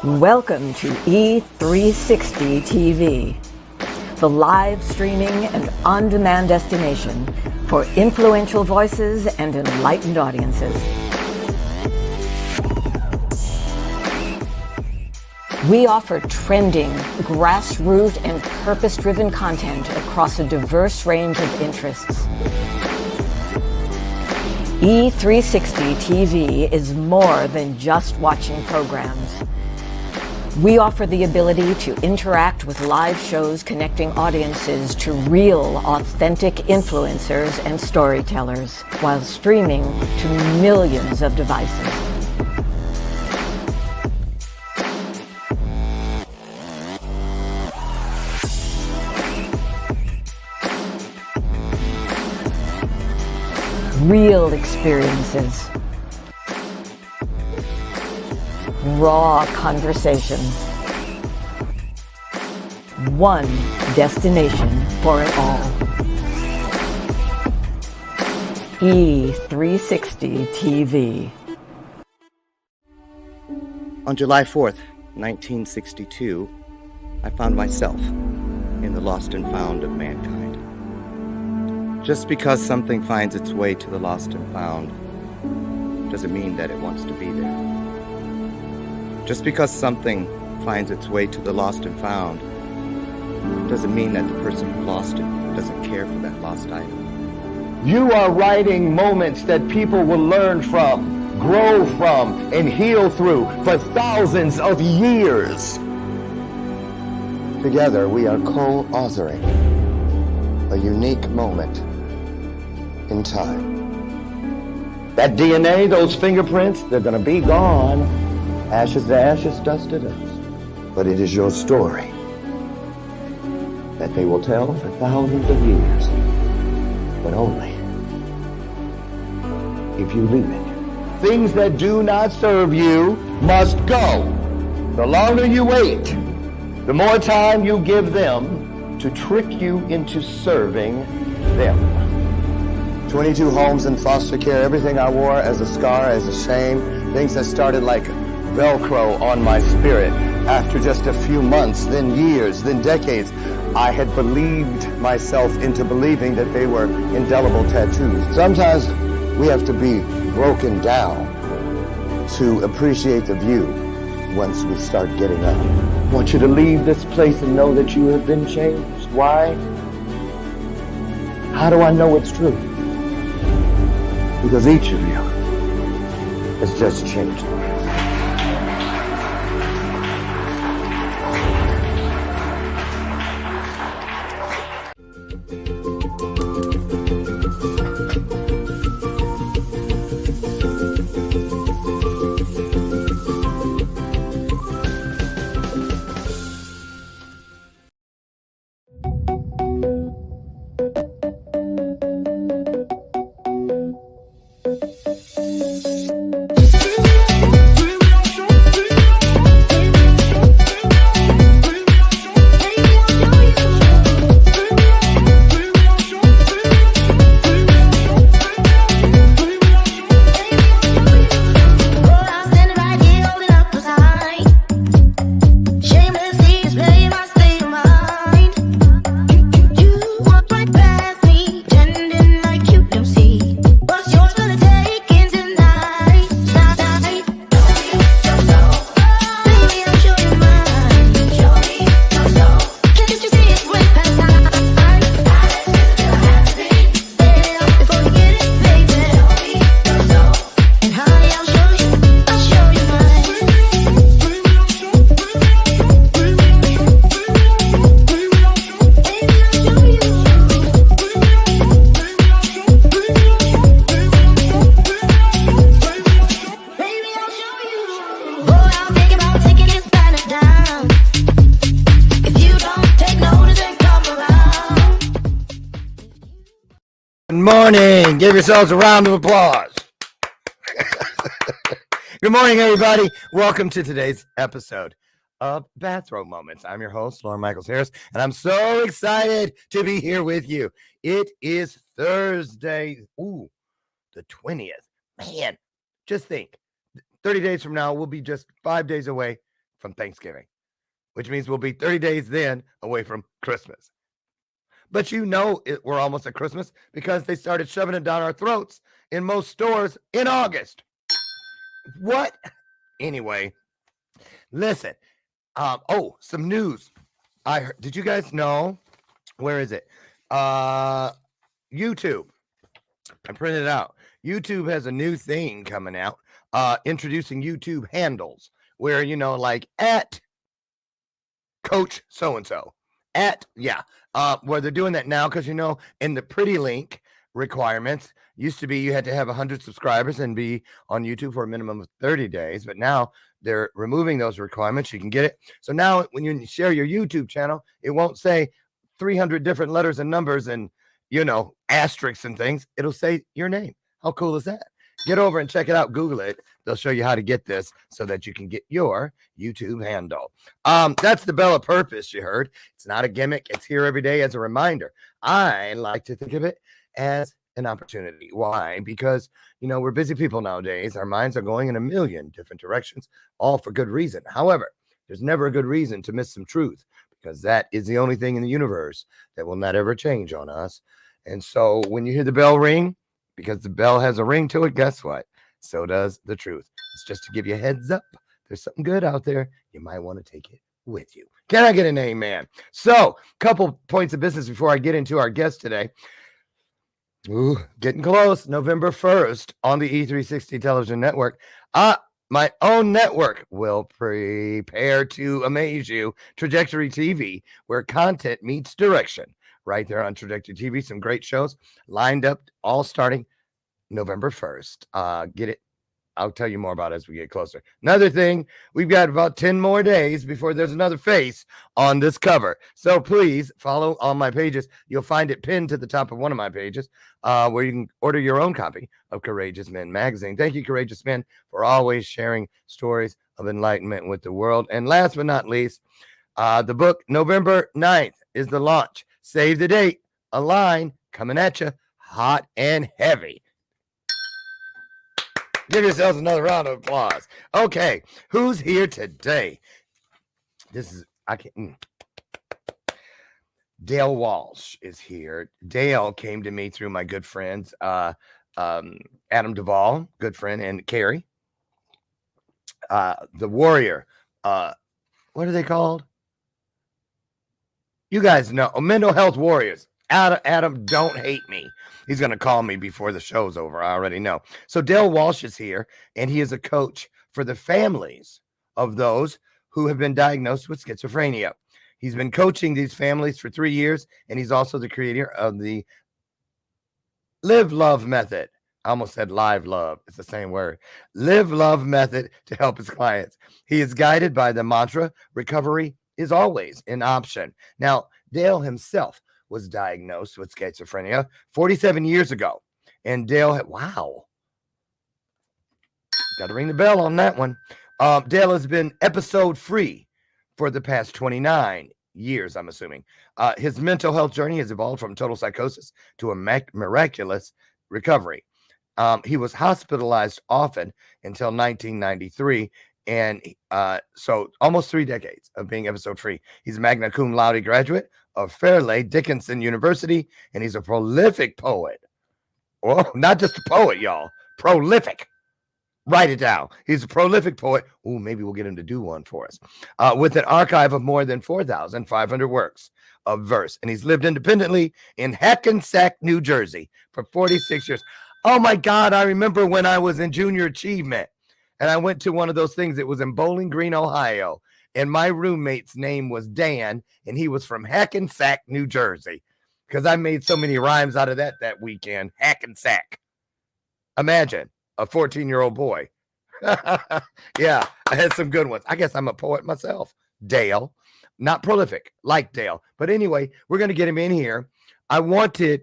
Welcome to E360 TV, the live streaming and on-demand destination for influential voices and enlightened audiences. We offer trending, grassroots, and purpose-driven content across a diverse range of interests. E360 TV is more than just watching programs. We offer the ability to interact with live shows connecting audiences to real, authentic influencers and storytellers while streaming to millions of devices. Real experiences. Raw conversation. One destination for it all. E360 TV. On July 4th, 1962, I found myself in the lost and found of mankind. Just because something finds its way to the lost and found doesn't mean that it wants to be there. Just because something finds its way to the lost and found doesn't mean that the person who lost it doesn't care for that lost item. You are writing moments that people will learn from, grow from, and heal through for thousands of years. Together, we are co-authoring a unique moment in time. That DNA, those fingerprints, they're going to be gone. Ashes to ashes, dust to dust. But it is your story that they will tell for thousands of years, but only if you leave it. Things that do not serve you must go. The longer you wait, the more time you give them to trick you into serving them. 22 homes in foster care, everything I wore as a scar, as a shame, things that started like Velcro on my spirit. After just a few months, then years, then decades, I had believed myself into believing that they were indelible tattoos. Sometimes we have to be broken down to appreciate the view once we start getting up. I want you to leave this place and know that you have been changed. Why? How do I know it's true? Because each of you has just changed. Morning. Give yourselves a round of applause. Good morning, everybody. Welcome to today's episode of Bathrobe Moments. I'm your host, Lauren Michaels Harris, and I'm so excited to be here with you. It is Thursday, the 20th. Man, just think, 30 days from now, we'll be just 5 days away from Thanksgiving, which means we'll be 30 days then away from Christmas. But we're almost at Christmas because they started shoving it down our throats in most stores in August. What? Anyway, listen. Some news. I heard. Did you guys know? Where is it? YouTube. I printed it out. YouTube has a new thing coming out, introducing YouTube handles where, like at Coach so-and-so, where they're doing that now because, in the pretty link requirements used to be you had to have 100 subscribers and be on YouTube for a minimum of 30 days. But now they're removing those requirements. You can get it. So now when you share your YouTube channel, it won't say 300 different letters and numbers and, asterisks and things. It'll say your name. How cool is that? Get over and check it out. Google it. They'll show you how to get this so that you can get your YouTube handle. That's the Bella purpose, you heard. It's not a gimmick. It's here every day as a reminder. I like to think of it as an opportunity. Why? Because, we're busy people nowadays. Our minds are going in a million different directions, all for good reason. However, there's never a good reason to miss some truth because that is the only thing in the universe that will not ever change on us. And so when you hear the bell ring, because the bell has a ring to it, guess what? So does the truth. It's just to give you a heads up. There's something good out there. You might want to take it with you. Can I get an amen? So, couple points of business before I get into our guest today. Ooh, getting close. November 1st on the E360 television network. My own network will prepare to amaze you. Trajectory TV, where content meets direction. Right there on Trajectory TV. Some great shows lined up, all starting November 1st. Get it. I'll tell you more about it as we get closer. Another thing, we've got about 10 more days before there's another face on this cover. So please follow all my pages. You'll find it pinned to the top of one of my pages where you can order your own copy of Courageous Men magazine. Thank you, Courageous Men, for always sharing stories of enlightenment with the world. And last but not least, the book, November 9th, is the launch. Save the date. A line coming at you hot and heavy. Give yourselves another round of applause. Okay, who's here today? Dale Walsh is here. Dale came to me through my good friends, Adam Duvall, good friend, and Carrie. The Warrior. What are they called? You guys know, mental health warriors. Adam, don't hate me. He's going to call me before the show's over. I already know. So Dale Walsh is here, and he is a coach for the families of those who have been diagnosed with schizophrenia. He's been coaching these families for 3 years, and he's also the creator of the LIVELOVE method. I almost said live love. It's the same word. LIVELOVE method to help his clients. He is guided by the mantra, recovery is always an option. Now, Dale himself was diagnosed with schizophrenia 47 years ago. And Dale got to ring the bell on that one. Dale has been episode free for the past 29 years, I'm assuming. His mental health journey has evolved from total psychosis to a miraculous recovery. He was hospitalized often until 1993. And so almost 3 decades of being episode free. He's a magna cum laude graduate of Fairleigh Dickinson University, and he's a prolific poet. Oh, not just a poet, y'all. Prolific. Write it down. He's a prolific poet. Oh, maybe we'll get him to do one for us. With an archive of more than 4,500 works of verse. And he's lived independently in Hackensack, New Jersey for 46 years. Oh, my God. I remember when I was in junior achievement. And I went to one of those things. It was in Bowling Green, Ohio. And my roommate's name was Dan. And he was from Hackensack, New Jersey. Because I made so many rhymes out of that weekend. Hackensack. Imagine a 14-year-old boy. Yeah, I had some good ones. I guess I'm a poet myself. Dale. Not prolific like Dale. But anyway, we're going to get him in here. I wanted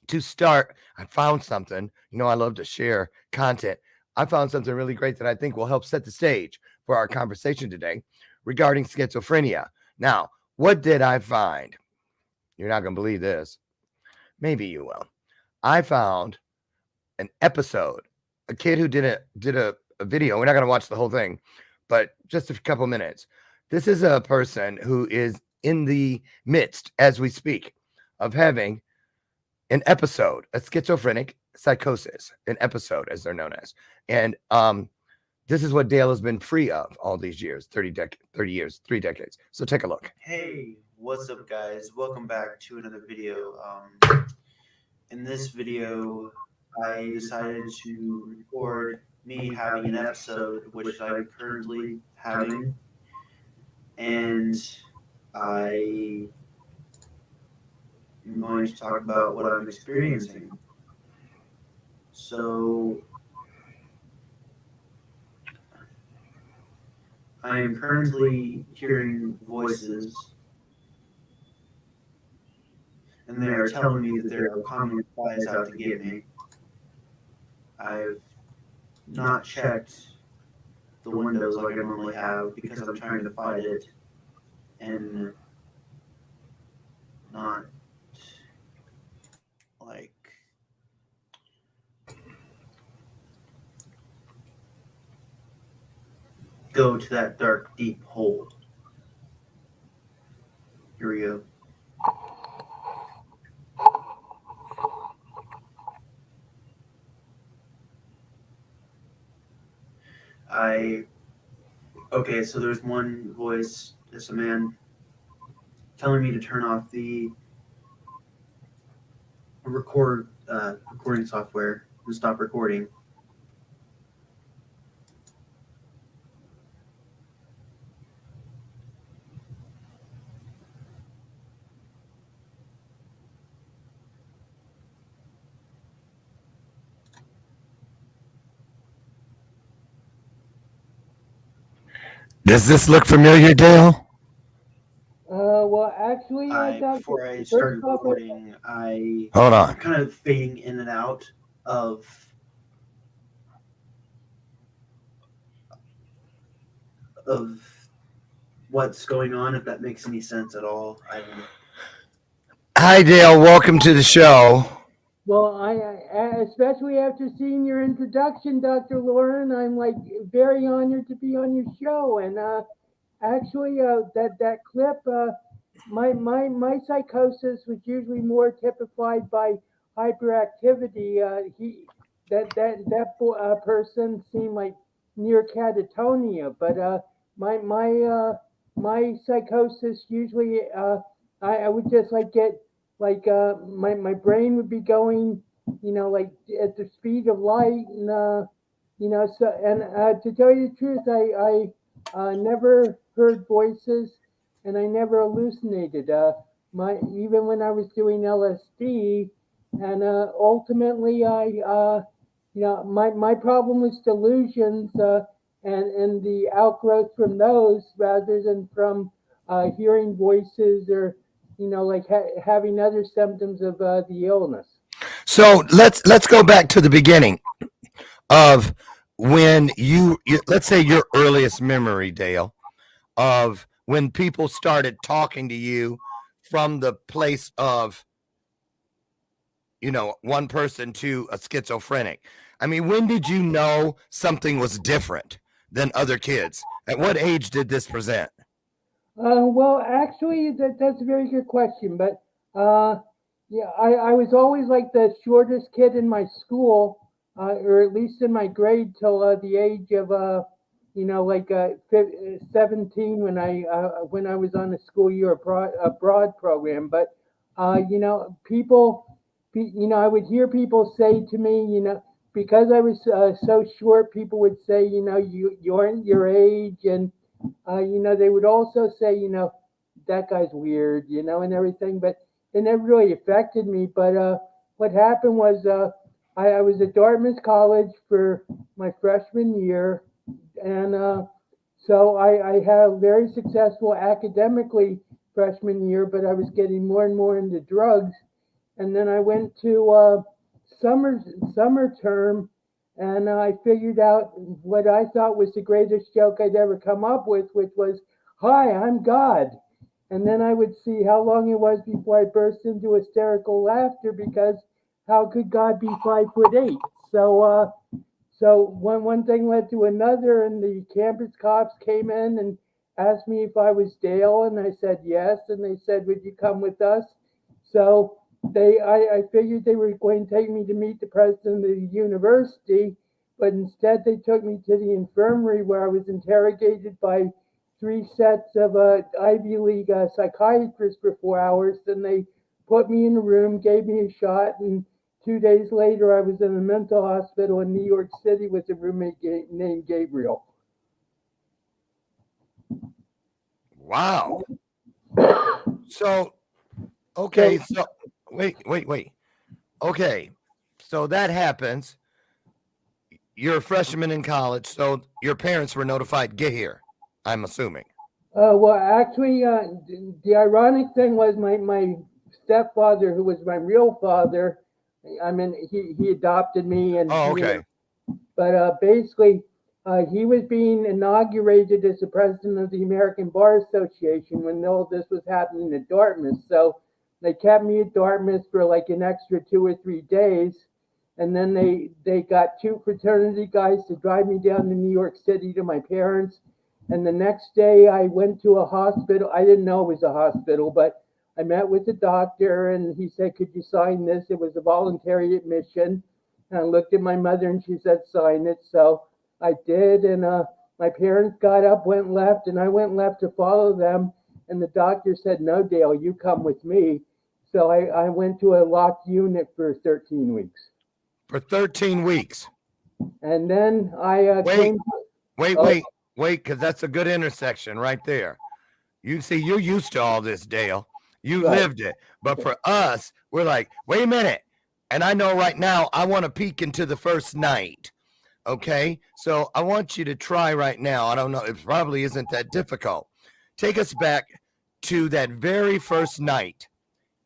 to start. I found something. I love to share content. I found something really great that I think will help set the stage for our conversation today regarding schizophrenia. Now, what did I find? You're not going to believe this. Maybe you will. I found an episode, a kid who did a video. We're not going to watch the whole thing, but just a couple minutes. This is a person who is in the midst, as we speak, of having an episode, a schizophrenic psychosis, an episode, as they're known as. And this is what Dale has been free of all these years, 30 years, 3 decades. So take a look. Hey, what's up, guys? Welcome back to another video. In this video, I decided to record me having an episode, which I'm currently having, and I am going to talk about what I'm experiencing. So, I am currently hearing voices, and they are telling me that there are communist spies out to get me. I've not checked the windows like I normally have because I'm trying to fight it and not like go to that dark, deep hole. Here we go. Okay, so there's one voice, it's a man telling me to turn off the recording software and stop recording. Does this look familiar, Dale? Well, actually, Before I started recording, Hold on. I'm kind of fading in and out of what's going on, if that makes any sense at all. I don't know. Hi, Dale. Welcome to the show. well, I especially after seeing your introduction, Dr. Lauren, I'm like very honored to be on your show. And actually, that clip, my psychosis was usually more typified by hyperactivity. That person seemed like near catatonia, but my psychosis usually I would just like get like my brain would be going, like at the speed of light, and so, and to tell you the truth, I never heard voices, and I never hallucinated. Even when I was doing LSD, and ultimately my problem was delusions, and the outgrowth from those rather than from hearing voices or like having other symptoms of the illness. So let's go back to the beginning of when you let's say your earliest memory, Dale, of when people started talking to you from the place of one person to a schizophrenic. I mean, when did you know something was different than other kids? At what age did this present? Well, actually, that's a very good question. But yeah, I was always like the shortest kid in my school, or at least in my grade, till the age of 17 when I was on the school year abroad program. But people, I would hear people say to me, because I was so short, people would say, you aren't your age, and they would also say, that guy's weird, and everything, but it never really affected me. But what happened was I was at Dartmouth College for my freshman year, and so I had a very successful academically freshman year, but I was getting more and more into drugs. And then I went to summer term, and I figured out what I thought was the greatest joke I'd ever come up with, which was, "Hi, I'm God." And then I would see how long it was before I burst into hysterical laughter, because how could God be 5'8"? So one thing led to another, and the campus cops came in and asked me if I was Dale, and I said yes, and they said, would you come with us? So I figured they were going to take me to meet the president of the university, but instead they took me to the infirmary where I was interrogated by 3 sets of Ivy League psychiatrists for 4 hours. Then they put me in a room, gave me a shot, and 2 days later I was in a mental hospital in New York City with a roommate named Gabriel. Wow. So, okay, so wait. Okay, so that happens. You're a freshman in college, so your parents were notified, get here, I'm assuming. Well, actually, the ironic thing was my stepfather, who was my real father, I mean, he adopted me. And Oh, okay. But basically, he was being inaugurated as the president of the American Bar Association when all this was happening at Dartmouth. So they kept me at Dartmouth for like an extra 2 or 3 days. And then they got 2 fraternity guys to drive me down to New York City to my parents. And the next day I went to a hospital. I didn't know it was a hospital, but I met with the doctor and he said, could you sign this? It was a voluntary admission. And I looked at my mother and she said, sign it. So I did. And my parents got up, went left, and I went left to follow them. And the doctor said, no, Dale, you come with me. So I went to a locked unit for 13 weeks. For 13 weeks. And then I Wait, because that's a good intersection right there. You see, you're used to all this, Dale. You lived it. But for us, we're like, wait a minute. And I know right now I want to peek into the first night. Okay? So I want you to try right now. I don't know. It probably isn't that difficult. Take us back to that very first night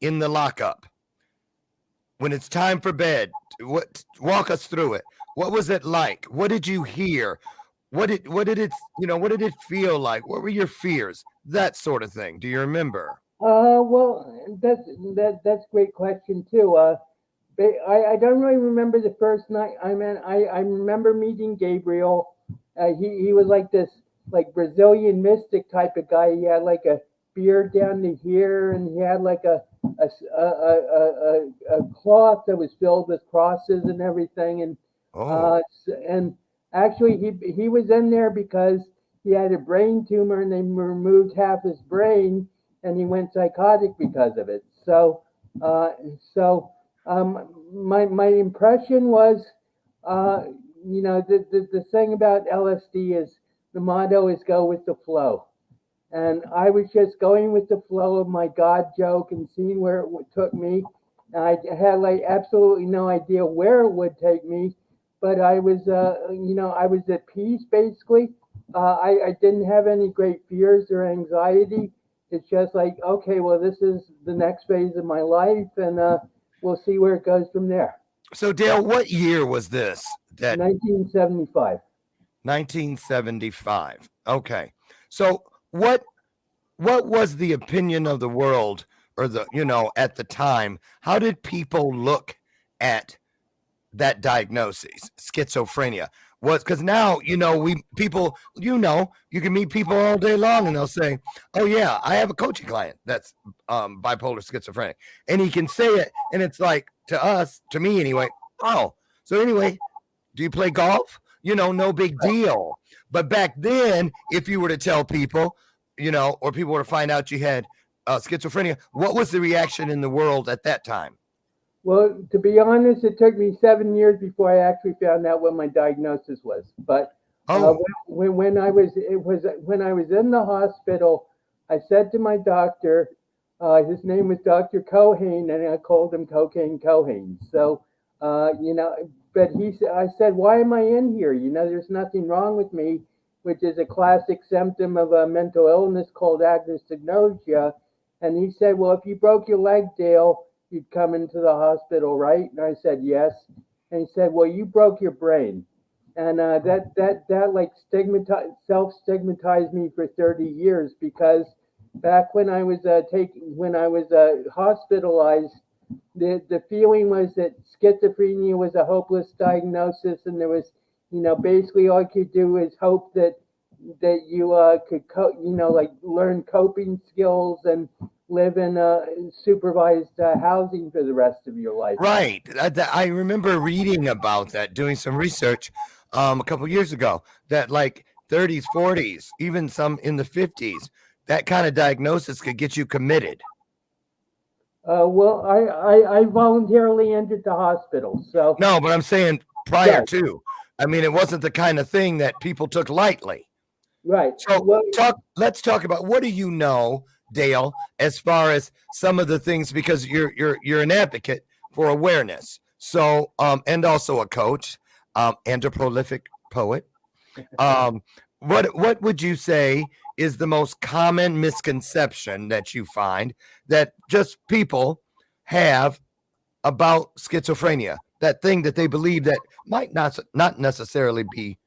in the lockup. When it's time for bed, walk us through it. What was it like? What did you hear? What did it feel like? What were your fears? That sort of thing. Do you remember? Well, that's a great question too. I don't really remember the first night. I mean, I remember meeting Gabriel. He was like this like Brazilian mystic type of guy. He had like a beard down to here, and he had like a cloth that was filled with crosses and everything. And and actually he was in there because he had a brain tumor and they removed half his brain and he went psychotic because of it. So my impression was the thing about LSD is the motto is go with the flow. And I was just going with the flow of my God joke and seeing where it took me. I had like absolutely no idea where it would take me, but I was, I was at peace basically. I didn't have any great fears or anxiety. It's just like, okay, well, this is the next phase of my life, and we'll see where it goes from there. So, Dale, what year was this? 1975. 1975. Okay. So what was the opinion of the world, or at the time? How did people look at that diagnosis, schizophrenia? Because now, you can meet people all day long and they'll say, oh yeah, I have a coaching client that's bipolar schizophrenic, and he can say it, and it's like, to me anyway, oh, so anyway, do you play golf? No big deal. But back then, if you were to tell people, or people were to find out you had schizophrenia, what was the reaction in the world at that time? Well, to be honest, it took me 7 years before I actually found out what my diagnosis was. But when I was in the hospital, I said to my doctor, his name was Dr. Cohane, and I called him Cocaine Cohane. So, but I said, why am I in here? There's nothing wrong with me, which is a classic symptom of a mental illness called agnosia. And he said, well, if you broke your leg, Dale, you'd come into the hospital, right? And I said, yes. And he said, well, you broke your brain. And that like self-stigmatized me for 30 years, because back when I was hospitalized, the feeling was that schizophrenia was a hopeless diagnosis, and there was basically all you could do is hope that you could like learn coping skills and live in supervised housing for the rest of your life. Right. I remember reading about that, doing some research a couple years ago, that like 30s, 40s, even some in the 50s, that kind of diagnosis could get you committed. Well, I voluntarily entered the hospital, so No, but I'm saying prior Right. to. I mean, it wasn't the kind of thing that people took lightly. right. So Well, let's talk about, what do you know, Dale, as far as some of the things, because you're an advocate for awareness. So and also a coach, and a prolific poet. What would you say is the most common misconception that you find that just people have about schizophrenia? That thing that they believe that might not necessarily be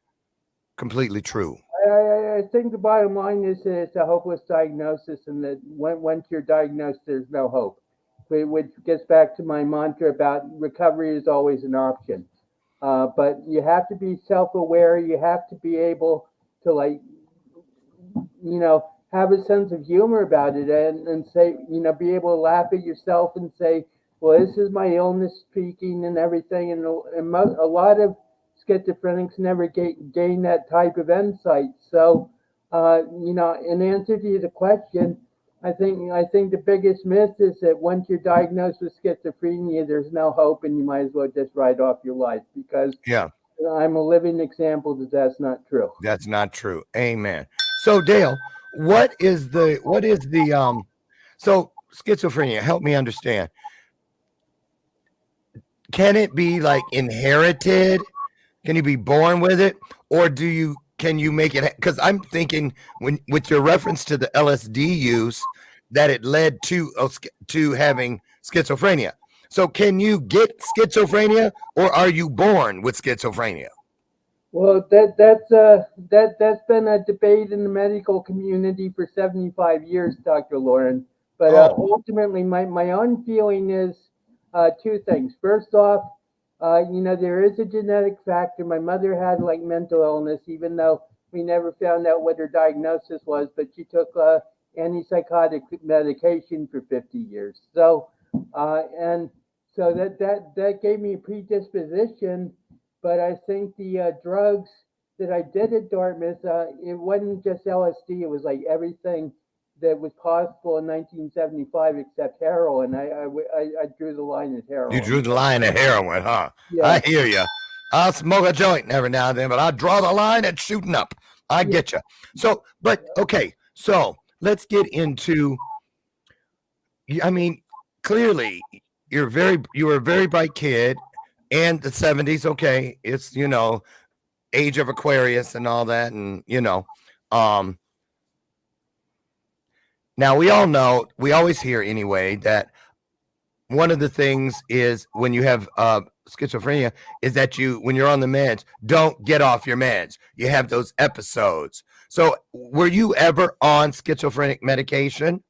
completely true. I think the bottom line is that it's a hopeless diagnosis, and that once you're diagnosed, there's no hope. Which gets back to my mantra about recovery is always an option. But you have to be self-aware. You have to be able to, like, have a sense of humor about it, and say, be able to laugh at yourself and say, well, this is my illness speaking and everything. And a lot of schizophrenics never gain that type of insight. So, in answer to the question, I think the biggest myth is that once you're diagnosed with schizophrenia, there's no hope, and you might as well just write off your life, because Yeah, I'm a living example that that's not true. that's not true. Amen. So Dale, what is the so schizophrenia, help me understand. Can it be like inherited? Can you be born with it, or can you make it? Because I'm thinking, with your reference to the LSD use, that it led to having schizophrenia. So can you get schizophrenia, or are you born with schizophrenia? Well, that's been a debate in the medical community for 75 years, Dr. Lauren. But ultimately, my own feeling is two things. First off, there is a genetic factor. My mother had like mental illness, even though we never found out what her diagnosis was, but she took antipsychotic medication for 50 years. So, and so that gave me a predisposition. But I think the drugs that I did at Dartmouth, it wasn't just LSD. It was like everything that was possible in 1975 except heroin. I drew the line at heroin. You drew the line at heroin, huh? Yeah. I hear you. I'll smoke a joint every now and then, but I draw the line at shooting up. I get you. So, but okay. So let's get into. I mean, clearly, you were a very bright kid, and the 70s. Okay, it's age of Aquarius and all that, and now we all know, we always hear anyway, that one of the things is when you have schizophrenia is that when you're on the meds, don't get off your meds. You have those episodes. So were you ever on schizophrenic medication?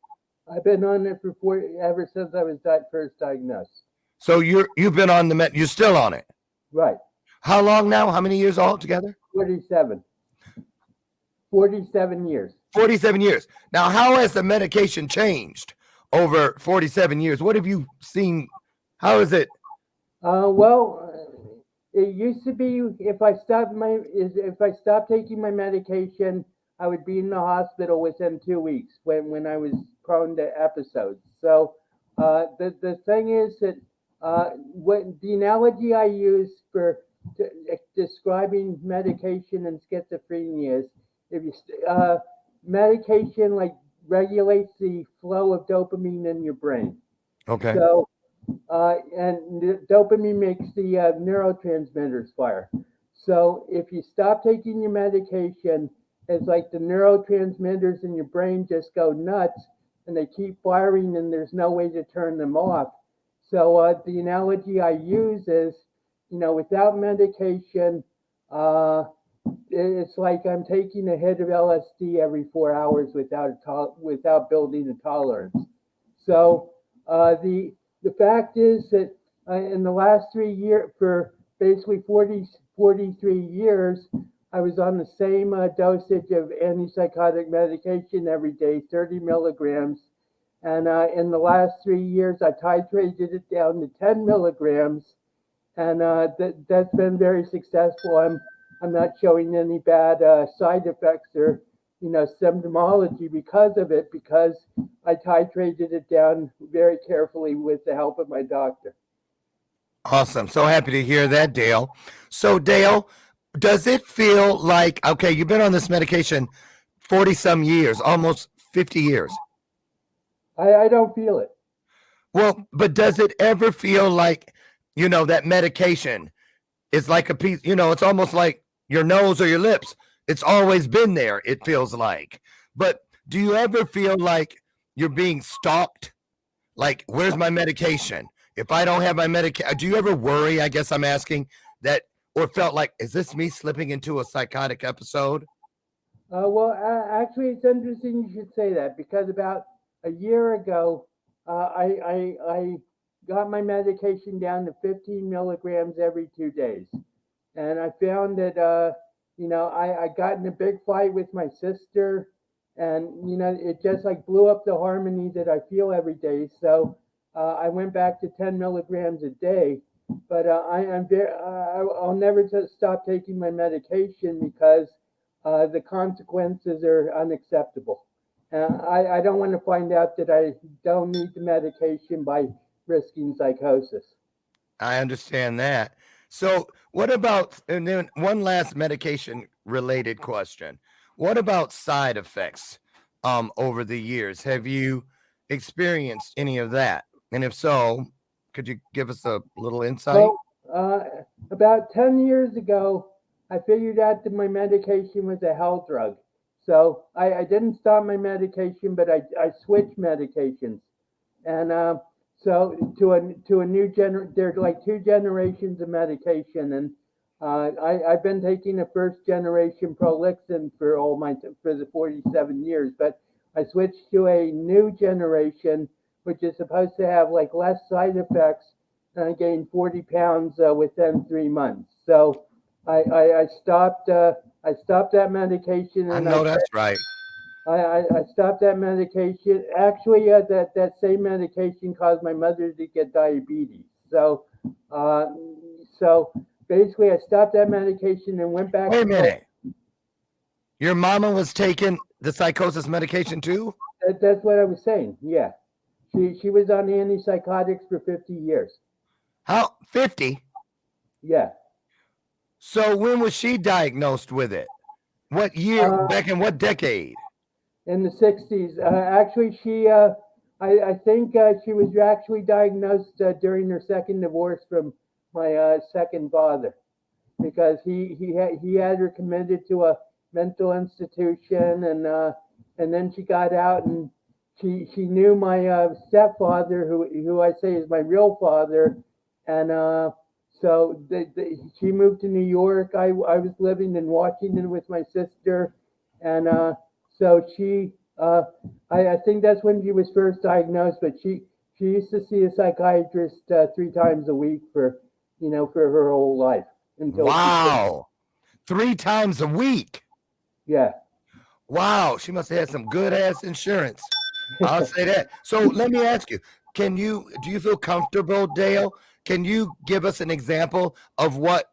I've been on it ever since I was first diagnosed. So you've been on the med, you're still on it? Right. How long now? How many years altogether? 47 years. 47 years. Now, how has the medication changed over 47 years? What have you seen? How is it? Well, it used to be if I stopped taking my medication, I would be in the hospital within 2 weeks when I was prone to episodes. So the thing is that the analogy I use for describing medication and schizophrenia is, if you medication like regulates the flow of dopamine in your brain. Okay. So and dopamine makes the neurotransmitters fire. So if you stop taking your medication, it's like the neurotransmitters in your brain just go nuts, and they keep firing, and there's no way to turn them off. So the analogy I use is, without medication, it's like I'm taking a hit of LSD every 4 hours without building a tolerance. So the fact is that in the last 3 years, for basically 40 43 years, I was on the same dosage of antipsychotic medication every day, 30 milligrams. And in the last 3 years, I titrated it down to 10 milligrams. And that's been very successful. I'm not showing any bad side effects or symptomology because of it, because I titrated it down very carefully with the help of my doctor. Awesome. So happy to hear that, Dale. So, Dale, does it feel like, okay, you've been on this medication 40 some years, almost 50 years? I don't feel it. Well, but does it ever feel like, that medication is like a piece, it's almost like your nose or your lips. It's always been there, it feels like. But do you ever feel like you're being stalked? Like, where's my medication? If I don't have my medication, do you ever worry, I guess I'm asking, that, or felt like, is this me slipping into a psychotic episode? Well, actually, it's interesting you should say that, because about a year ago, I got my medication down to 15 milligrams every 2 days. And I found that, I got in a big fight with my sister, and, it just like blew up the harmony that I feel every day. So I went back to 10 milligrams a day. But I'll never stop taking my medication, because the consequences are unacceptable. I don't want to find out that I don't need the medication by risking psychosis. I understand that. So what about, and then one last medication related question. What about side effects over the years? Have you experienced any of that? And if so, could you give us a little insight? Well, about 10 years ago, I figured out that my medication was a hell drug. So I didn't stop my medication, but I switched medications. And so to a new there's like 2 generations of medication. And I've been taking a first generation Prolixin for the 47 years, but I switched to a new generation, which is supposed to have like less side effects, and I gained 40 pounds within 3 months. So I stopped that medication. And I know that's right. I stopped that medication. Actually, that same medication caused my mother to get diabetes. So basically, I stopped that medication and went back. Wait a minute. Your mama was taking the psychosis medication too? That's what I was saying. Yeah, she was on antipsychotics for 50 years. How 50? Yeah. So when was she diagnosed with it? What year? Back in what decade? In the 60s. Actually, I think she was actually diagnosed during her second divorce from my second father, because he had her committed to a mental institution, and then she got out, and she knew my stepfather, who I say is my real father, and so she moved to New York. I was living in Washington with my sister, and so she, I think that's when she was first diagnosed. But she used to see a psychiatrist 3 times a week for her whole life. Wow, 3 times a week. Yeah. Wow, she must have had some good ass insurance. I'll say that. So let me ask you, do you feel comfortable, Dale? Can you give us an example of what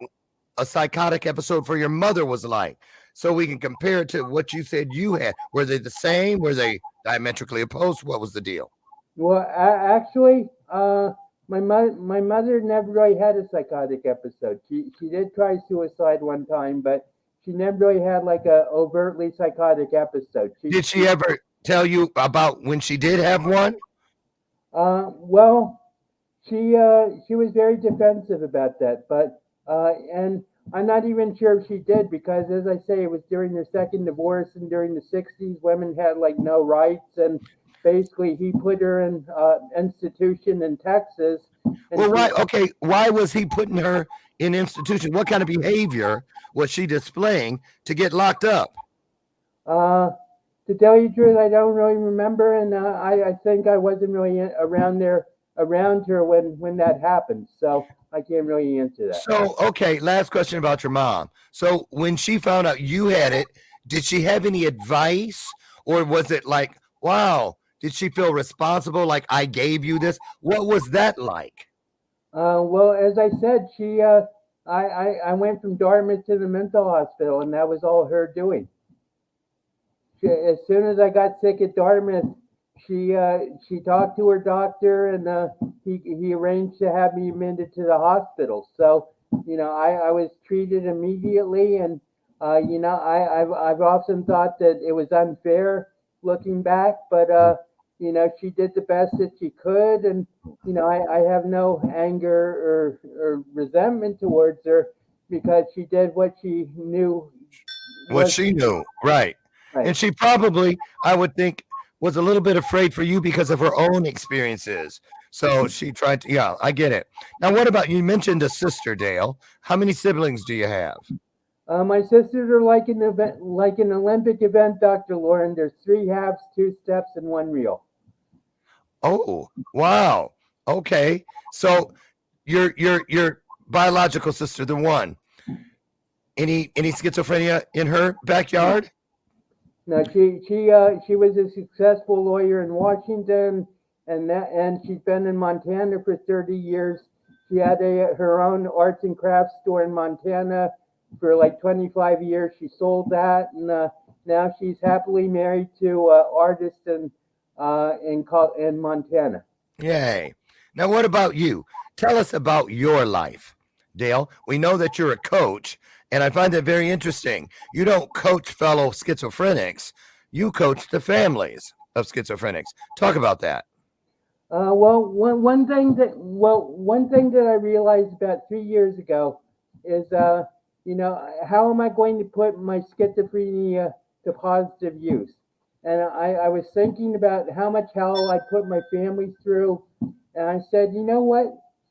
a psychotic episode for your mother was like, so we can compare it to what you said you had? Were they the same? Were they diametrically opposed? What was the deal? Well, actually, my mother never really had a psychotic episode. She did try suicide one time, but she never really had like a overtly psychotic episode. Did she ever tell you about when she did have one? Well, she was very defensive about that, but and I'm not even sure if she did, because as I say, it was during her second divorce, and during the 60s, women had like no rights, and basically he put her in institution in Texas. Well, why? Okay, why was he putting her in institution? What kind of behavior was she displaying to get locked up? To tell you the truth, I don't really remember, and I think I wasn't really around her when that happened. So I can't really answer that. So, okay, last question about your mom. So when she found out you had it, did she have any advice, or was it like, wow, did she feel responsible? Like, I gave you this? What was that like? Well, as I said, I went from Dartmouth to the mental hospital, and that was all her doing. As soon as I got sick at Dartmouth, she talked to her doctor, and he arranged to have me admitted to the hospital. So, I was treated immediately, and I've often thought that it was unfair looking back, but she did the best that she could, and I have no anger or resentment towards her because she did what she knew. What she knew, right. And she probably, I would think, was a little bit afraid for you because of her own experiences. So she tried to, yeah, I get it. Now, what about, you mentioned a sister, Dale. How many siblings do you have? My sisters are like an Olympic event, Dr. Lauren. There's 3 halves, 2 steps, and 1 reel. Oh, wow. Okay. So your biological sister, the one, any schizophrenia in her backyard? No, she was a successful lawyer in Washington, and she's been in Montana for 30 years. She had her own arts and crafts store in Montana for like 25 years. She sold that, and now she's happily married to an artist in Montana. Yay. Now, what about you? Tell us about your life, Dale. We know that you're a coach, and I find that very interesting. You don't coach fellow schizophrenics. You coach the families of schizophrenics. Talk about that. One thing that I realized about 3 years ago is, how am I going to put my schizophrenia to positive use? And I was thinking about how much hell I put my family through, and I said, you know what?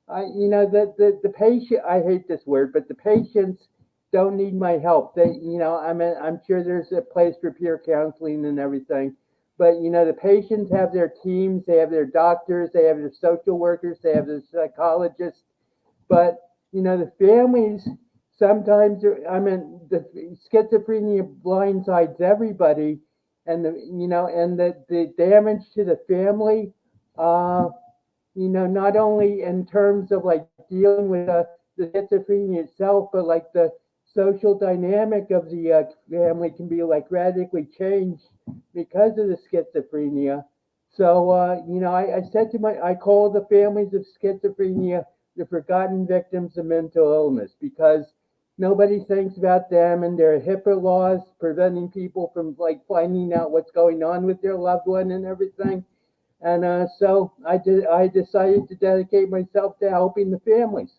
The patient, I hate this word, but the patients don't need my help. I'm sure there's a place for peer counseling and everything, but the patients have their teams, they have their doctors, they have their social workers, they have their psychologists, but the families sometimes the schizophrenia blindsides everybody, and the damage to the family, not only in terms of like dealing with the schizophrenia itself, but like the social dynamic of the family can be like radically changed because of the schizophrenia. So, I said I call the families of schizophrenia the forgotten victims of mental illness, because nobody thinks about them, and there are HIPAA laws preventing people from like finding out what's going on with their loved one and everything. And so I decided to dedicate myself to helping the families.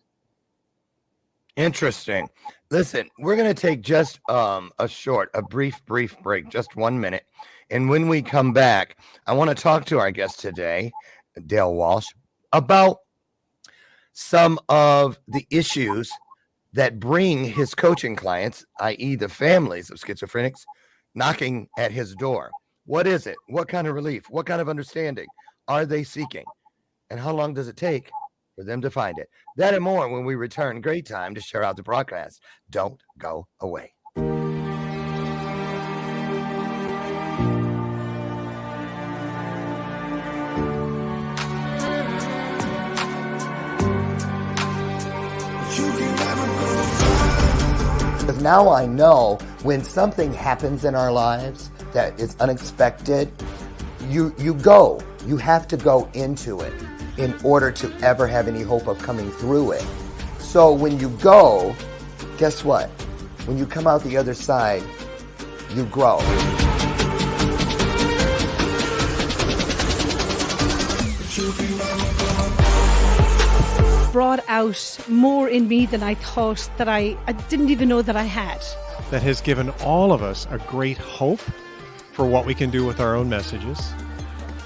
Interesting. Listen, we're going to take just a brief break, just 1 minute. And when we come back, I want to talk to our guest today, Dale Walsh, about some of the issues that bring his coaching clients, i.e. the families of schizophrenics, knocking at his door. What is it? What kind of relief? What kind of understanding are they seeking? And how long does it take for them to find it? That and more when we return. Great time to share out the broadcast. Don't go away. Because now I know when something happens in our lives that is unexpected, you have to go into it in order to ever have any hope of coming through it. So when you go, guess what? When you come out the other side, you grow. Brought out more in me than I thought that I didn't even know that I had. That has given all of us a great hope for what we can do with our own messages,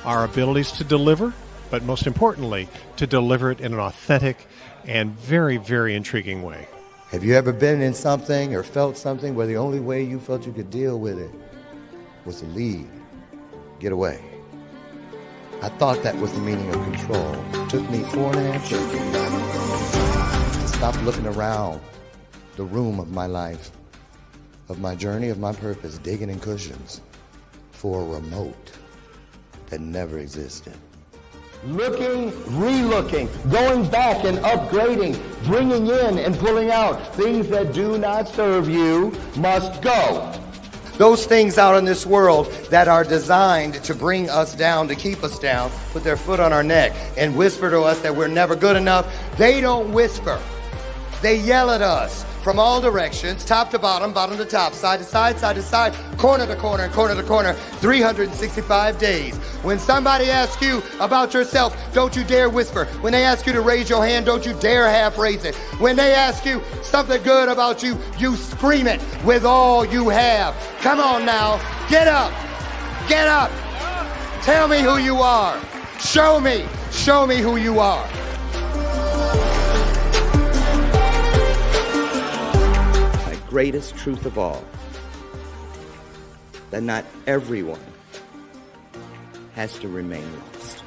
our abilities to deliver, but most importantly, to deliver it in an authentic and very, very intriguing way. Have you ever been in something or felt something where the only way you felt you could deal with it was to leave, get away? I thought that was the meaning of control. It took me 4.5 years. stopped looking around the room of my life, of my journey, of my purpose, digging in cushions for a remote that never existed. Looking, re-looking, going back and upgrading, bringing in and pulling out. Things that do not serve you must go. Those things out in this world that are designed to bring us down, to keep us down, put their foot on our neck and whisper to us that we're never good enough, they don't whisper. They yell at us from all directions, top to bottom, bottom to top, side to side, side to side, corner to corner, and corner to corner, 365 days. When somebody asks you about yourself, don't you dare whisper. When they ask you to raise your hand, don't you dare half raise it. When they ask you something good about you, you scream it with all you have. Come on now, get up, get up. Tell me who you are. Show me who you are. Greatest truth of all, that not everyone has to remain lost.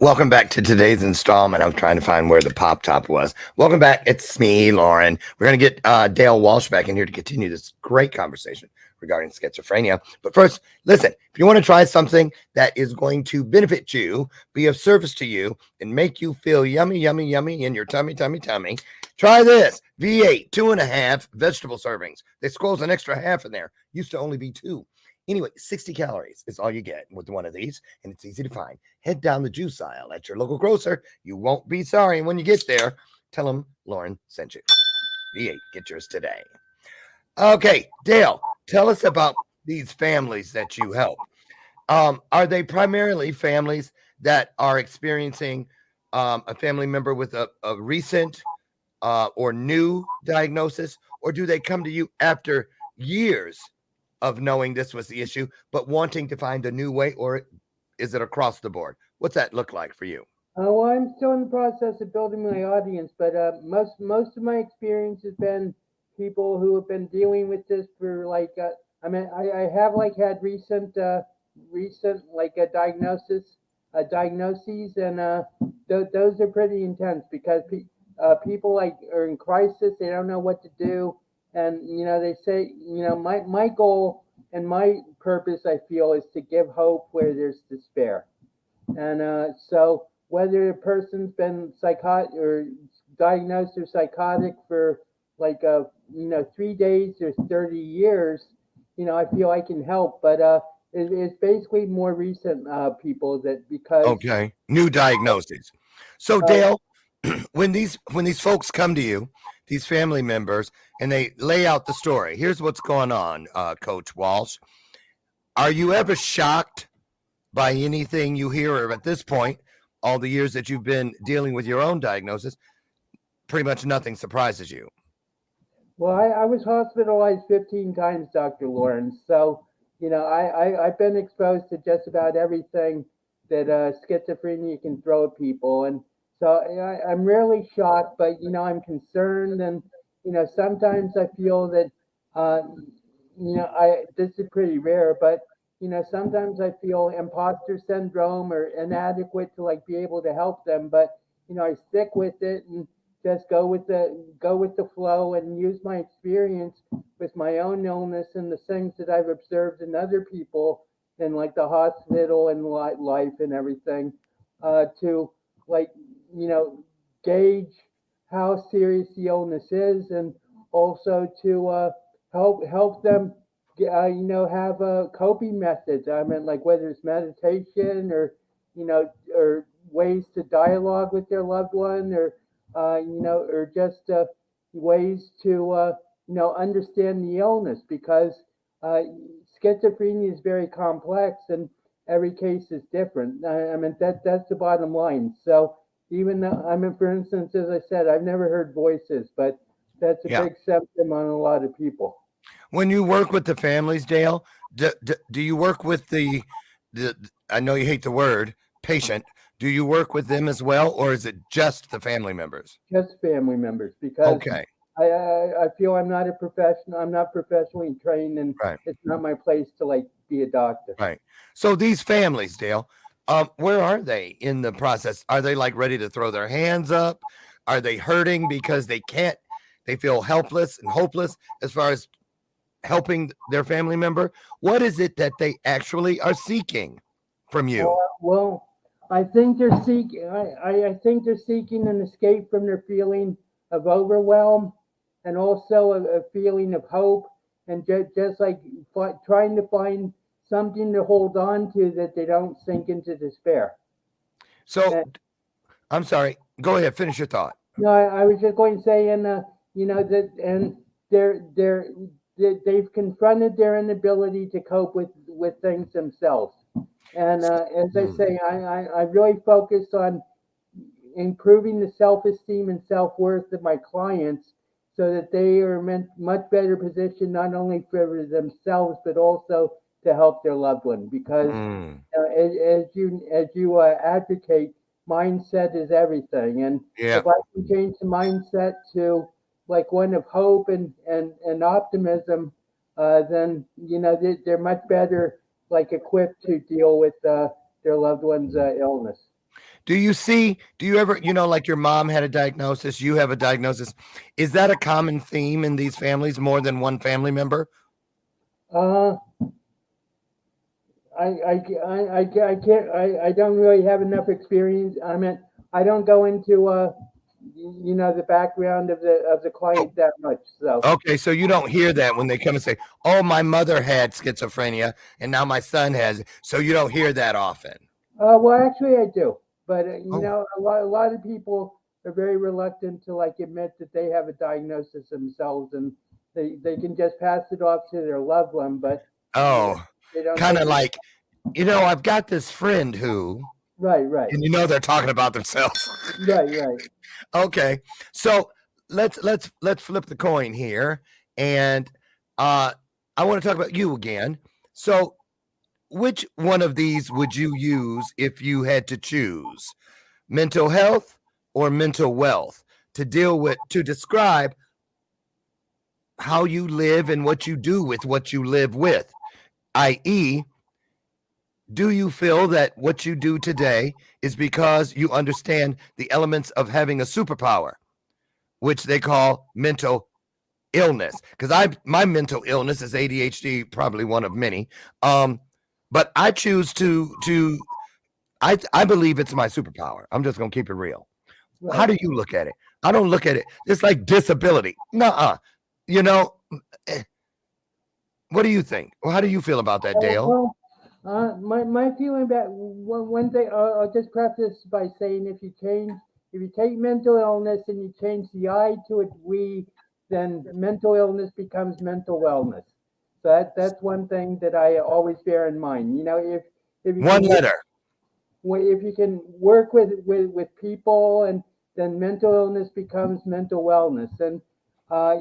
Welcome back to today's installment. I was trying to find where the pop top was. Welcome back. It's me, Lauren. We're going to get Dale Walsh back in here to continue this great conversation regarding schizophrenia. But first, listen, if you want to try something that is going to benefit you, be of service to you, and make you feel yummy, yummy, yummy in your tummy, try this. V8, 2.5 vegetable servings. They squeeze an extra half in there. Used to only be 2. Anyway, 60 calories is all you get with one of these, and it's easy to find. Head down the juice aisle at your local grocer. You won't be sorry. And when you get there, tell them Lauren sent you. V8, get yours today. Okay, Dale, tell us about these families that you help. Are they primarily families that are experiencing a family member with a recent or new diagnosis, or do they come to you after years of knowing this was the issue, but wanting to find a new way, or is it across the board? What's that look like for you? Well, I'm still in the process of building my audience, but most of my experience has been people who have been dealing with this for like, I have like had recent like diagnoses, and those are pretty intense because people like are in crisis. They don't know what to do. And, they say, my goal and my purpose, I feel, is to give hope where there's despair. And so whether a person's been psychotic or diagnosed or psychotic for like, 3 days or 30 years, I feel I can help. But it's basically more recent people that because. Okay. New diagnoses. So, Dale, when these folks come to you, these family members, and they lay out the story. Here's what's going on, Coach Walsh. Are you ever shocked by anything you hear, or at this point, all the years that you've been dealing with your own diagnosis, pretty much nothing surprises you? Well, I was hospitalized 15 times, Dr. Lawrence. So, I've been exposed to just about everything that schizophrenia can throw at people. And so I'm rarely shocked, but, I'm concerned. And, sometimes I feel that, this is pretty rare, but, sometimes I feel imposter syndrome or inadequate to like be able to help them. But, I stick with it and just go with the flow and use my experience with my own illness and the things that I've observed in other people in like the hospital and life and everything, to like, gauge how serious the illness is, and also to help them, have coping methods. I mean, like whether it's meditation or, or ways to dialogue with their loved one, or, or just ways to, understand the illness, because schizophrenia is very complex and every case is different. I mean, that's the bottom line. So even though, for instance, as I said, I've never heard voices, but that's a big symptom on a lot of people. When you work with the families, Dale, do you work with the I know you hate the word patient, Do you work with them as well, or is it just the family members? Just family members, because Okay. I feel I'm not a professional. I'm not professionally trained, and Right. it's not my place to like be a doctor. Right. So these families, Dale, where are they in the process? Are they like ready to throw their hands up? Are they hurting because they can't? They feel helpless and hopeless as far as helping their family member. What is it that they actually are seeking from you? Well, I think they're seeking. I think they're seeking an escape from their feeling of overwhelm, and also a feeling of hope, and just like trying to find something to hold on to that they don't sink into despair. So, I'm sorry. Go ahead. Finish your thought. No, I was just going to say, and you know that, and they've confronted their inability to cope with things themselves. And as I say, I really focus on improving the self-esteem and self-worth of my clients, so that they are much better positioned not only for themselves but also to help their loved one. Because as you advocate, mindset is everything, and if I can change the mindset to like one of hope and optimism, then you know they're much better like equipped to deal with their loved one's illness. Do you ever, like your mom had a diagnosis, you have a diagnosis. Is that a common theme in these families, more than one family member? I can't, I don't really have enough experience. I mean, I don't go into, the background of the client that much. So. Okay. So you don't hear that when they come and say, oh, my mother had schizophrenia and now my son has it. So you don't hear that often. Well, actually I do. But, a lot of people are very reluctant to like admit that they have a diagnosis themselves, and they can just pass it off to their loved one. But they don't kind of like, I've got this friend who. Right. And they're talking about themselves. Right. Okay. So let's flip the coin here. And I want to talk about you again. So which one of these would you use if you had to choose? Mental health or mental wealth to describe how you live and what you do with what you live with, i.e., do you feel that what you do today is because you understand the elements of having a superpower, which they call mental illness? Because my mental illness is ADHD, probably one of many. But I choose I believe it's my superpower. I'm just going to keep it real. Right. How do you look at it? I don't look at it. It's like disability. Nuh-uh. What do you think? Well, how do you feel about that, Dale? My feeling about one thing, I'll just preface by saying if you take mental illness and you change the I to a we, then mental illness becomes mental wellness. So that's one thing that I always bear in mind. If you one letter. If you can work with people, and then mental illness becomes mental wellness. And I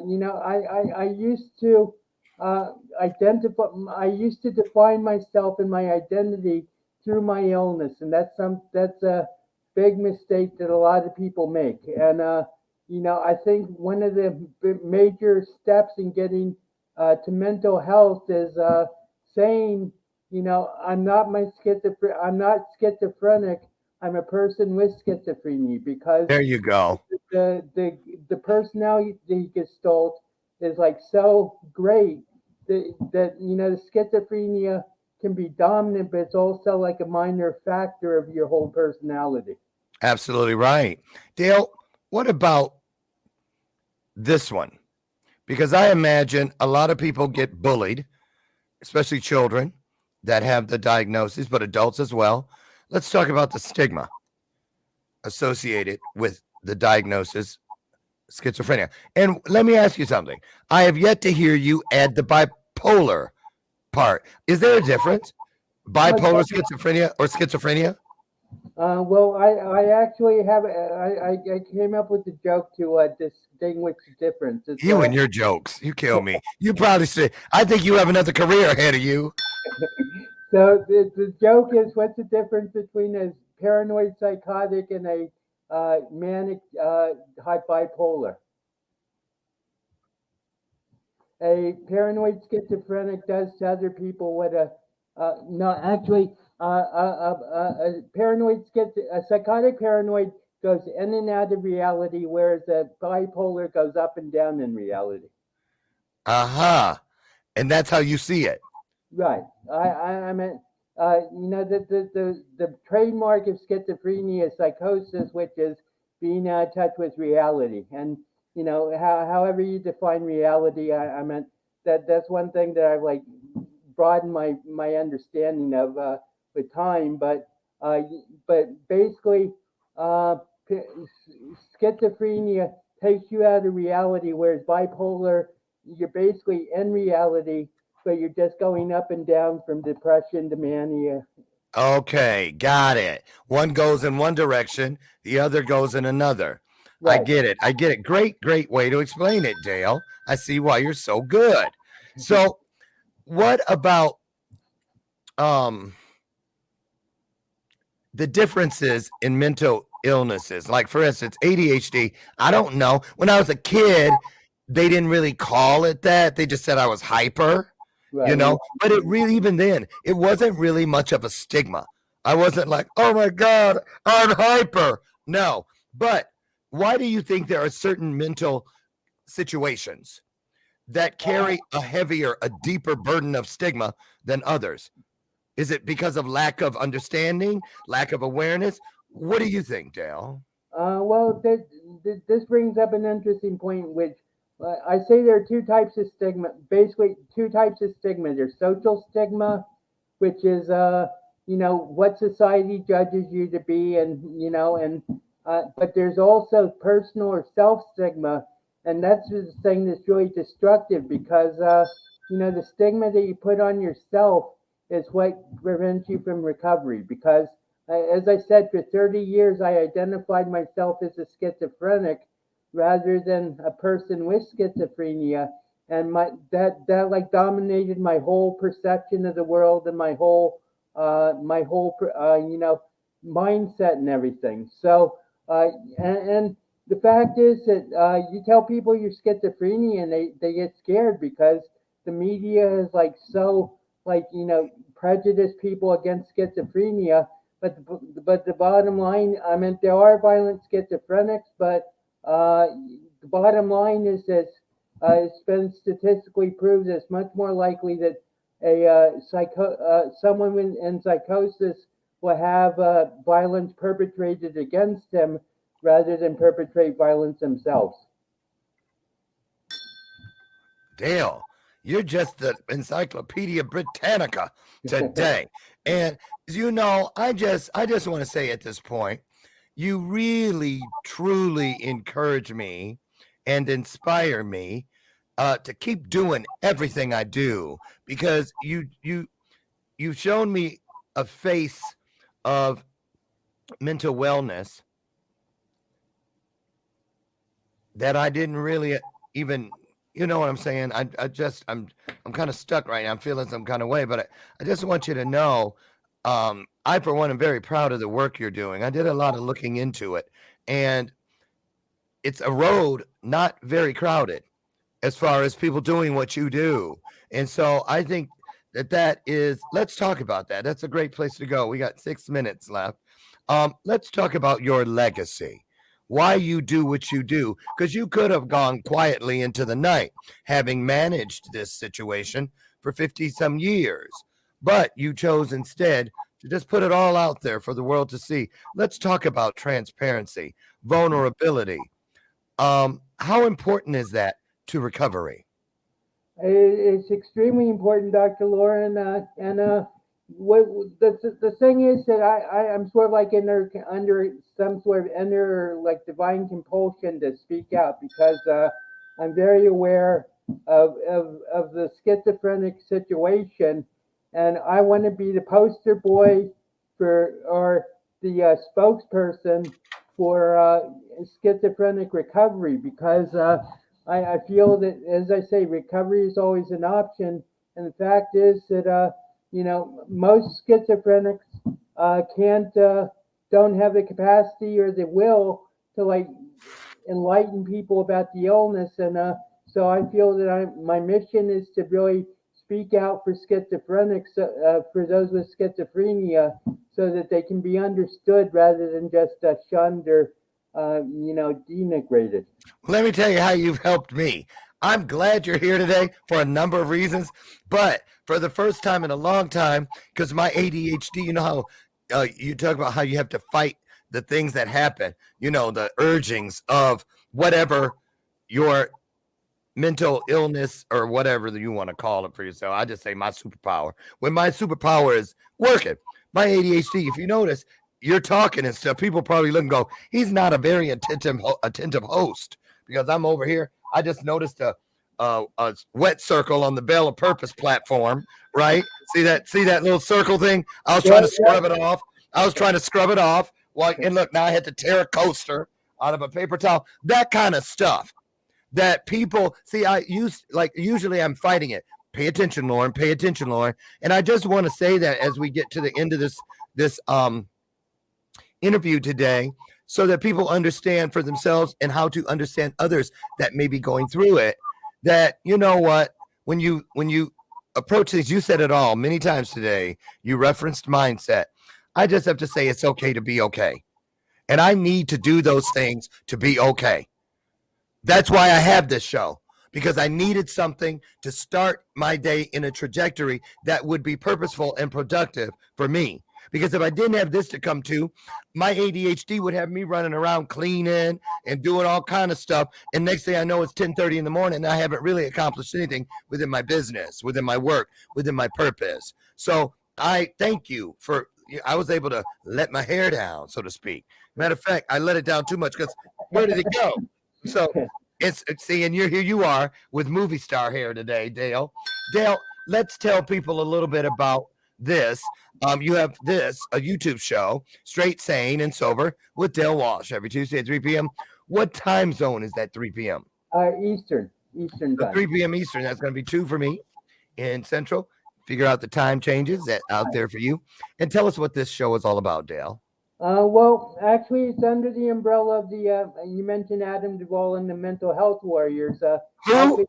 used to I used to define myself and my identity through my illness, and that's a big mistake that a lot of people make. And I think one of the major steps in getting to mental health is saying, I'm not schizophrenic. I'm a person with schizophrenia, because there you go. The personality gestalt is like so great that the schizophrenia can be dominant, but it's also like a minor factor of your whole personality. Absolutely right. Dale, what about this one? Because I imagine a lot of people get bullied, especially children that have the diagnosis, but adults as well. Let's talk about the stigma associated with the diagnosis schizophrenia. And let me ask you something. I have yet to hear you add the bipolar part. Is there a difference? Bipolar schizophrenia or schizophrenia? Well, I actually have. I came up with the joke to distinguish the difference. It's, you and your jokes, you kill me. You probably should. I think you have another career ahead of you. So the joke is, what's the difference between a paranoid psychotic and a manic bipolar. A paranoid schizophrenic does to other people what a psychotic paranoid goes in and out of reality, whereas a bipolar goes up and down in reality. And that's how you see it. Right. I meant, the trademark of schizophrenia is psychosis, which is being out of touch with reality. And, however you define reality, I meant that's one thing that I've like broadened my understanding of with time. But basically, schizophrenia takes you out of reality, whereas bipolar, you're basically in reality, but you're just going up and down from depression to mania. Okay, got it. One goes in one direction, the other goes in another. Right. I get it. Great way to explain it, Dale. I see why you're so good. So, what about the differences in mental illnesses? Like, for instance, ADHD. I don't know. When I was a kid, they didn't really call it that. They just said I was hyper. Right. But it really, even then, it wasn't really much of a stigma. I wasn't like, oh my God, I'm hyper. No. But why do you think there are certain mental situations that carry a deeper burden of stigma than others? Is it because of lack of understanding, lack of awareness? What do you think, Dale? Well, this brings up an interesting point, which I say there are two types of stigma, basically two types of stigma. There's social stigma, which is, what society judges you to be, but there's also personal or self-stigma, and that's the thing that's really destructive because, the stigma that you put on yourself is what prevents you from recovery. Because, as I said, for 30 years, I identified myself as a schizophrenic rather than a person with schizophrenia, and that like dominated my whole perception of the world and my whole mindset and everything. So and the fact is that you tell people you're schizophrenia and they get scared because the media is prejudiced people against schizophrenia. But the bottom line, I mean, there are violent schizophrenics, but the bottom line is that it's been statistically proved it's much more likely that someone in psychosis will have violence perpetrated against them rather than perpetrate violence themselves. Dale, you're just the Encyclopedia Britannica today. And I just want to say at this point, you really, truly encourage me and inspire me to keep doing everything I do, because you've shown me a face of mental wellness that I didn't really even, you know what I'm saying? I'm kind of stuck right now. I'm feeling some kind of way, but I just want you to know, I, for one, am very proud of the work you're doing. I did a lot of looking into it, and it's a road not very crowded as far as people doing what you do. And so I think that is, let's talk about that. That's a great place to go. We got 6 minutes left. Let's talk about your legacy, why you do what you do, because you could have gone quietly into the night, having managed this situation for 50 some years, but you chose instead to just put it all out there for the world to see. Let's talk about transparency, vulnerability. How important is that to recovery? It's extremely important, Dr. Lauren, and what the thing is that I'm sort of like under some sort of inner like divine compulsion to speak out, because I'm very aware of the schizophrenic situation, and I want to be the poster boy or the spokesperson for schizophrenic recovery, because I feel that, as I say, recovery is always an option, and the fact is that most schizophrenics can't don't have the capacity or the will to like enlighten people about the illness. And so I feel that my mission is to really speak out for schizophrenics, for those with schizophrenia, so that they can be understood rather than just shunned or denigrated. Let me tell you how you've helped me. I'm glad you're here today for a number of reasons, but for the first time in a long time, because my ADHD, you know how you talk about how you have to fight the things that happen, you know, the urgings of whatever your mental illness or whatever that you want to call it for yourself. I just say my superpower. When my superpower is working, my ADHD, if you notice, you're talking and stuff, people probably look and go, he's not a very attentive host, because I'm over here. I just noticed a wet circle on the Bell of Purpose platform, right? See that little circle thing? I was trying to scrub it off. Well, and look, now I had to tear a coaster out of a paper towel. That kind of stuff that people see. Usually I'm fighting it. Pay attention, Lauren. Pay attention, Lauren. And I just want to say that as we get to the end of this interview today, so that people understand for themselves and how to understand others that may be going through it, that, you know what, when you approach things, you said it all many times today, you referenced mindset. I just have to say it's okay to be okay. And I need to do those things to be okay. That's why I have this show, because I needed something to start my day in a trajectory that would be purposeful and productive for me. Because if I didn't have this to come to, my ADHD would have me running around cleaning and doing all kind of stuff. And next thing I know, it's 10:30 in the morning, and I haven't really accomplished anything within my business, within my work, within my purpose. So I thank you for, I was able to let my hair down, so to speak. Matter of fact, I let it down too much because where did it go? So see, and here you are with movie star hair today, Dale. Dale, let's tell people a little bit about this. You have a YouTube show, Straight, Sane, and Sober with Dale Walsh, every Tuesday at 3 p.m. What time zone is that 3 p.m.? Eastern time. 3 p.m. Eastern. That's going to be 2 for me in Central. Figure out the time changes out there for you. And tell us what this show is all about, Dale. Well, actually, it's under the umbrella of the, you mentioned Adam Duvall and the Mental Health Warriors. Who?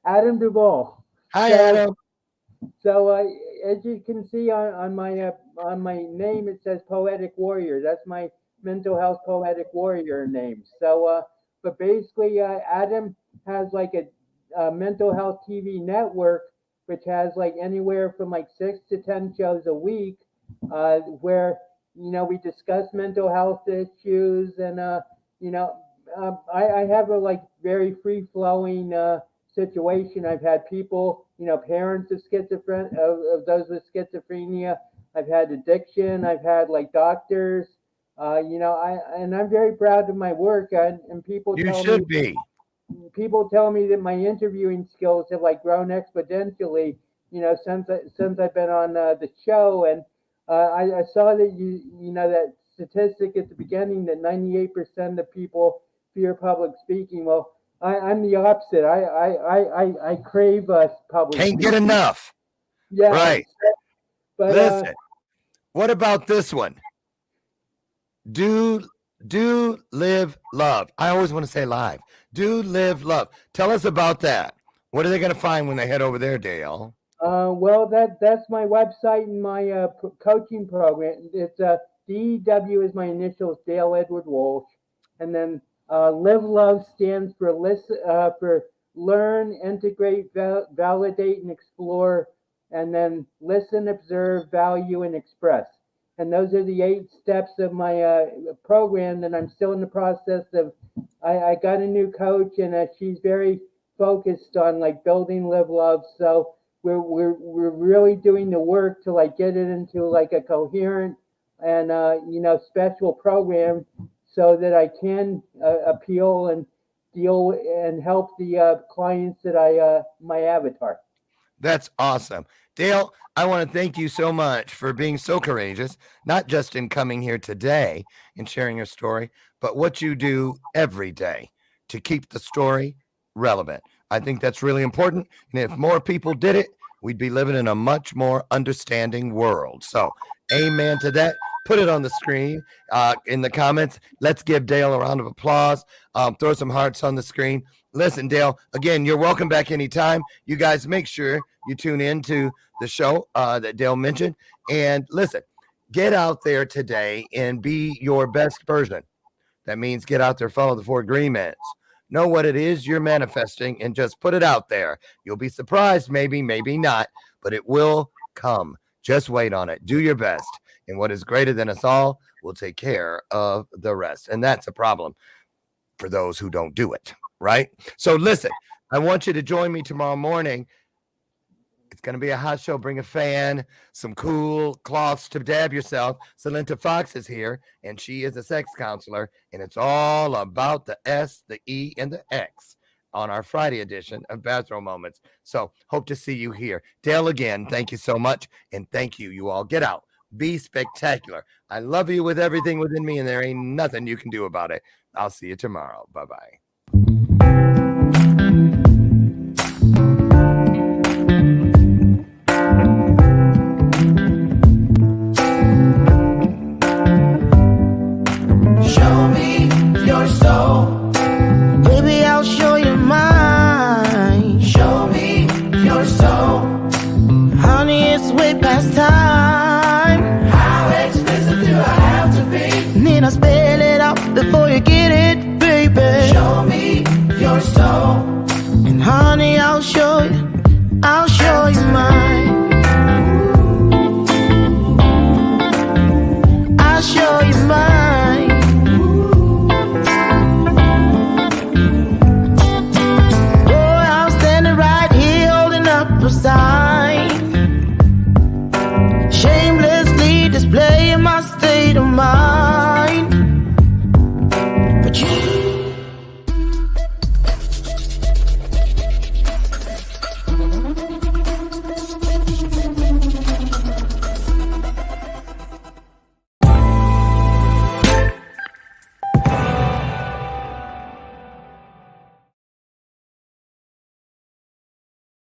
Adam Duvall. Hi, Adam. So as you can see on my name, it says Poetic Warrior. That's my mental health poetic warrior name. So, but basically, Adam has like a mental health TV network, which has like anywhere from like 6 to 10 shows a week, where we discuss mental health issues, and I have a like very free flowing situation. I've had people, parents of of those with schizophrenia. I've had addiction. I've had like doctors. And I'm very proud of my work. And people People tell me that my interviewing skills have like grown exponentially, since I've been on the show. And I saw that that statistic at the beginning that 98% of people fear public speaking. Well, I'm the opposite. I crave public. Can't get enough. Yeah. Right. But listen, what about this one? Do live love. I always want to say live. Do live love. Tell us about that. What are they going to find when they head over there, Dale? Well, that's my website and my coaching program. It's DW is my initials, Dale Edward Walsh, and then Live Love stands for learn, integrate, validate, and explore, and then listen, observe, value, and express. And those are the 8 steps of my program. And I'm still in the process of. I got a new coach, and she's very focused on like building Live Love. So we're really doing the work to like get it into like a coherent and special program, so that I can appeal and deal and help the clients that my avatar. That's awesome. Dale, I want to thank you so much for being so courageous, not just in coming here today and sharing your story, but what you do every day to keep the story relevant. I think that's really important. And if more people did it, we'd be living in a much more understanding world. So, amen to that. put it on the screen in the comments. Let's give Dale a round of applause. Throw some hearts on the screen. Listen, Dale, again, you're welcome back anytime. You guys make sure you tune in to the show that Dale mentioned. And listen, get out there today and be your best version. That means get out there, follow the 4 agreements. Know what it is you're manifesting and just put it out there. You'll be surprised, maybe, maybe not, but it will come. Just wait on it. Do your best. And what is greater than us all will take care of the rest. And that's a problem for those who don't do it, right? So listen, I want you to join me tomorrow morning. It's going to be a hot show. Bring a fan, some cool cloths to dab yourself. Salenta Fox is here, and she is a sex counselor, and it's all about the S, the E, and the X on our Friday edition of Bathrobe Moments. So hope to see you here. Dale, again, thank you so much, and thank you. You all get out. Be spectacular. I love you with everything within me, and there ain't nothing you can do about it. I'll see you tomorrow. Bye-bye. Baby, I'll show you mine. Show me your soul. Honey, it's way past time. How expensive do I have to be? Need I spell it out before you get it, baby? Show me your soul. And honey, I'll show you